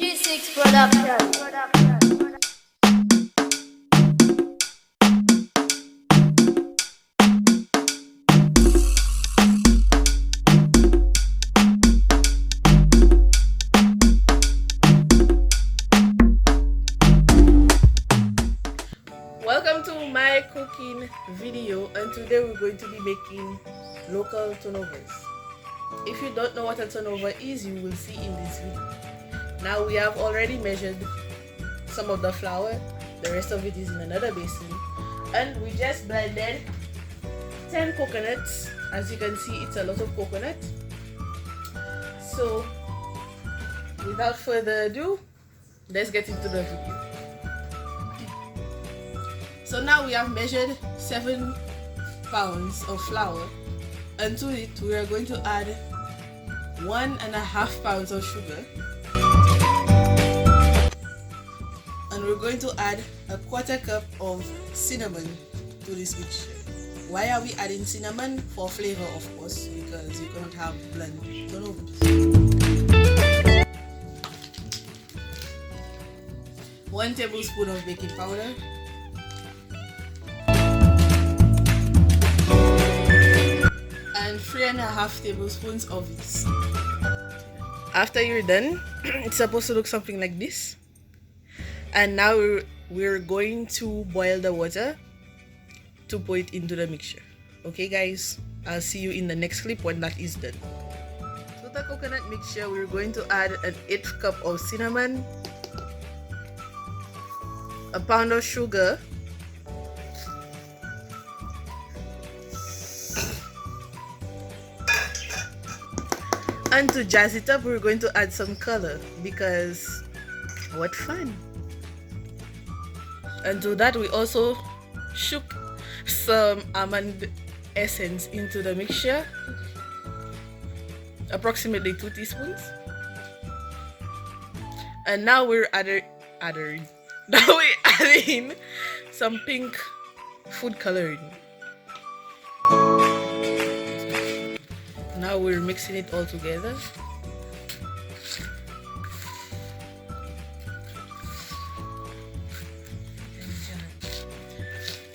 G6 Production. Welcome to my cooking video, and today we're going to be making local turnovers. If you don't know what a turnover is, you will see in this video. Now we have already measured some of the flour, the rest of it is in another basin, and we just blended 10 coconuts. As you can see, it's a lot of coconut. So without further ado, let's get into the video. So now we have measured 7 pounds of flour, and to it we are going to add 1.5 pounds of sugar, and we're going to add a 1/4 cup of cinnamon to this mixture. Why are we adding cinnamon? For flavor, of course, because you cannot have bland turnovers. 1 tablespoon of baking powder, and 3.5 tablespoons of yeast. After you're done, it's supposed to look something like this. And now we're going to boil the water to put it into the mixture. Okay guys, I'll see you in the next clip when that is done. To the coconut mixture, we're going to add an 1/8 cup of cinnamon, a pound of sugar, and to jazz it up, we're going to add some color, because what fun. And to that, we also shook some almond essence into the mixture, approximately 2 teaspoons. And now we're adding some pink food coloring. Now we're mixing it all together.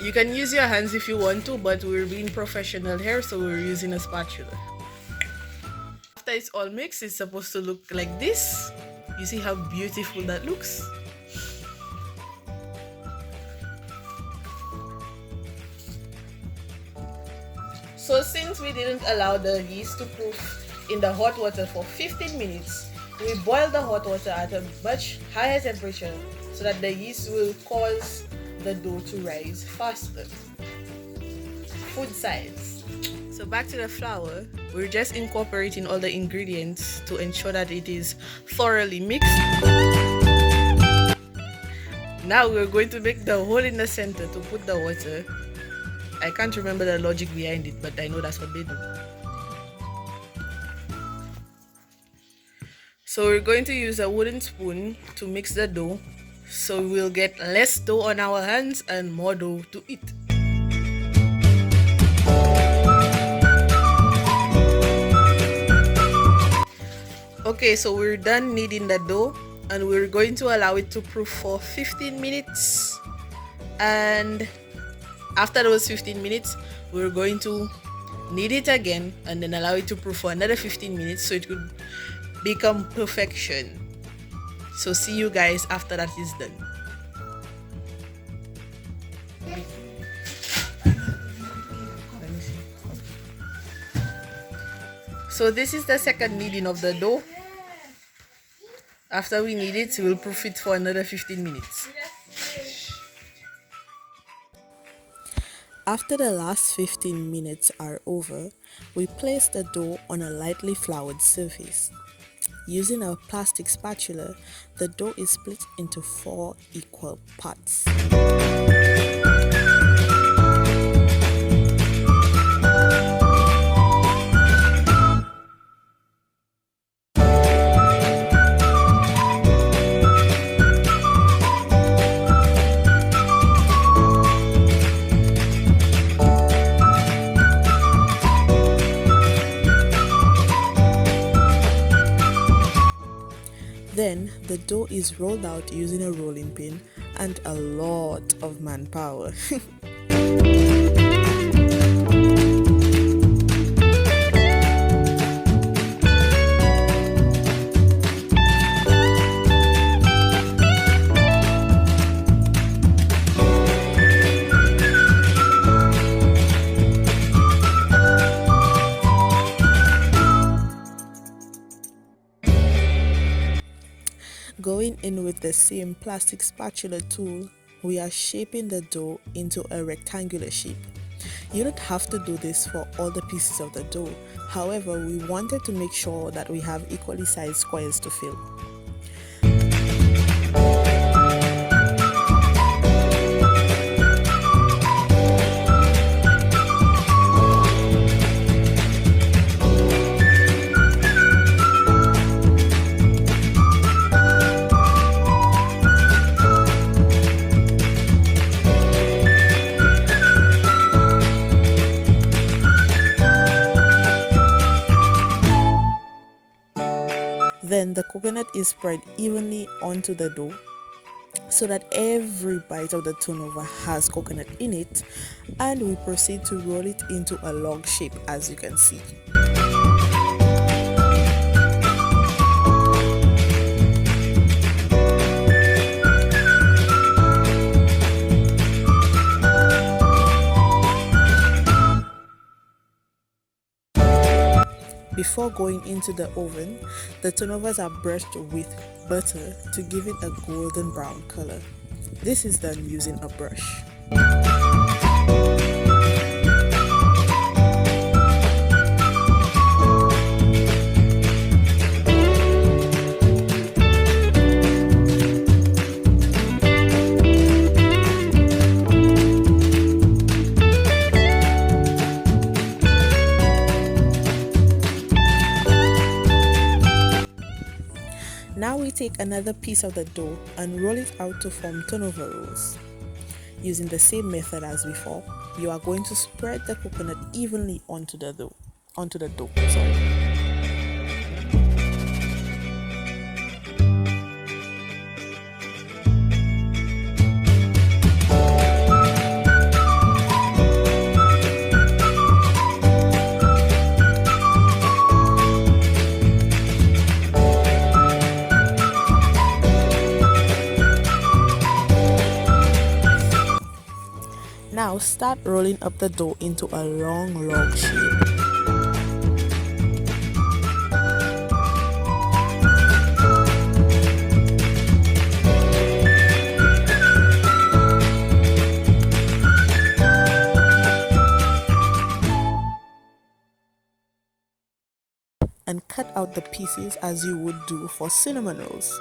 You can use your hands if you want to, but we're being professional here, so we're using a spatula. After it's all mixed, it's supposed to look like this. You see how beautiful that looks? So since we didn't allow the yeast to proof in the hot water for 15 minutes, we boiled the hot water at a much higher temperature so that the yeast will cause the dough to rise faster. Food science. So back to the flour, we're just incorporating all the ingredients to ensure that it is thoroughly mixed. Now we're going to make the hole in the center to put the water. I can't remember the logic behind it, but I know that's what they do. So we're going to use a wooden spoon to mix the dough, so we'll get less dough on our hands and more dough to eat. Okay, so we're done kneading the dough, and we're going to allow it to proof for 15 minutes. And after those 15 minutes, we're going to knead it again and then allow it to proof for another 15 minutes so it could become perfection. So see you guys after that is done. So this is the second kneading of the dough. After we knead it, we'll proof it for another 15 minutes. After the last 15 minutes are over, we place the dough on a lightly floured surface. Using a plastic spatula, the dough is split into 4 equal parts. the dough is rolled out using a rolling pin and a lot of manpower. Going in with the same plastic spatula tool, we are shaping the dough into a rectangular shape. You don't have to do this for all the pieces of the dough. However, we wanted to make sure that we have equally sized squares to fill. Then the coconut is spread evenly onto the dough so that every bite of the turnover has coconut in it, and we proceed to roll it into a log shape, as you can see. Before going into the oven, the turnovers are brushed with butter to give it a golden brown color. This is done using a brush. Now we take another piece of the dough and roll it out to form turnover rolls. Using the same method as before, you are going to spread the coconut evenly onto the dough. Now start rolling up the dough into a long log shape. And cut out the pieces as you would do for cinnamon rolls.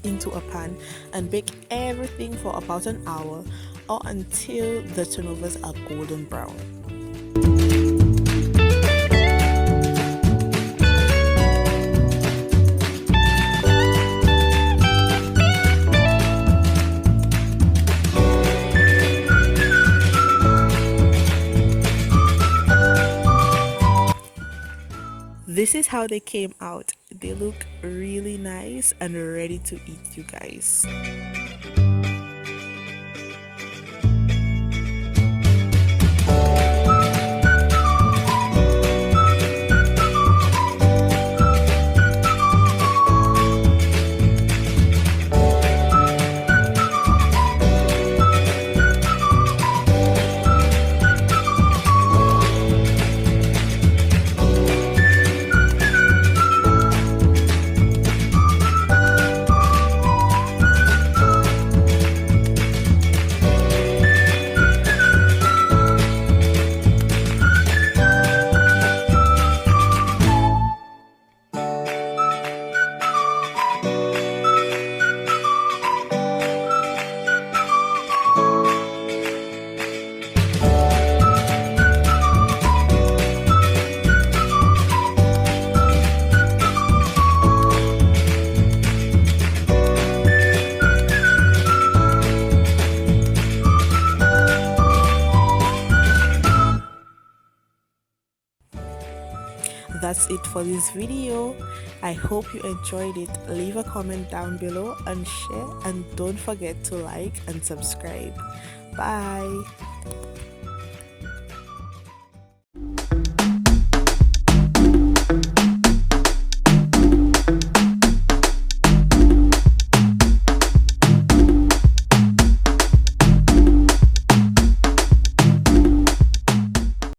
Into a pan and bake everything for about an hour or until the turnovers are golden brown. This is how they came out. They look really nice and ready to eat, you guys. that's it for this video. I hope you enjoyed it. Leave a comment down below and share, and don't forget to like and subscribe. Bye.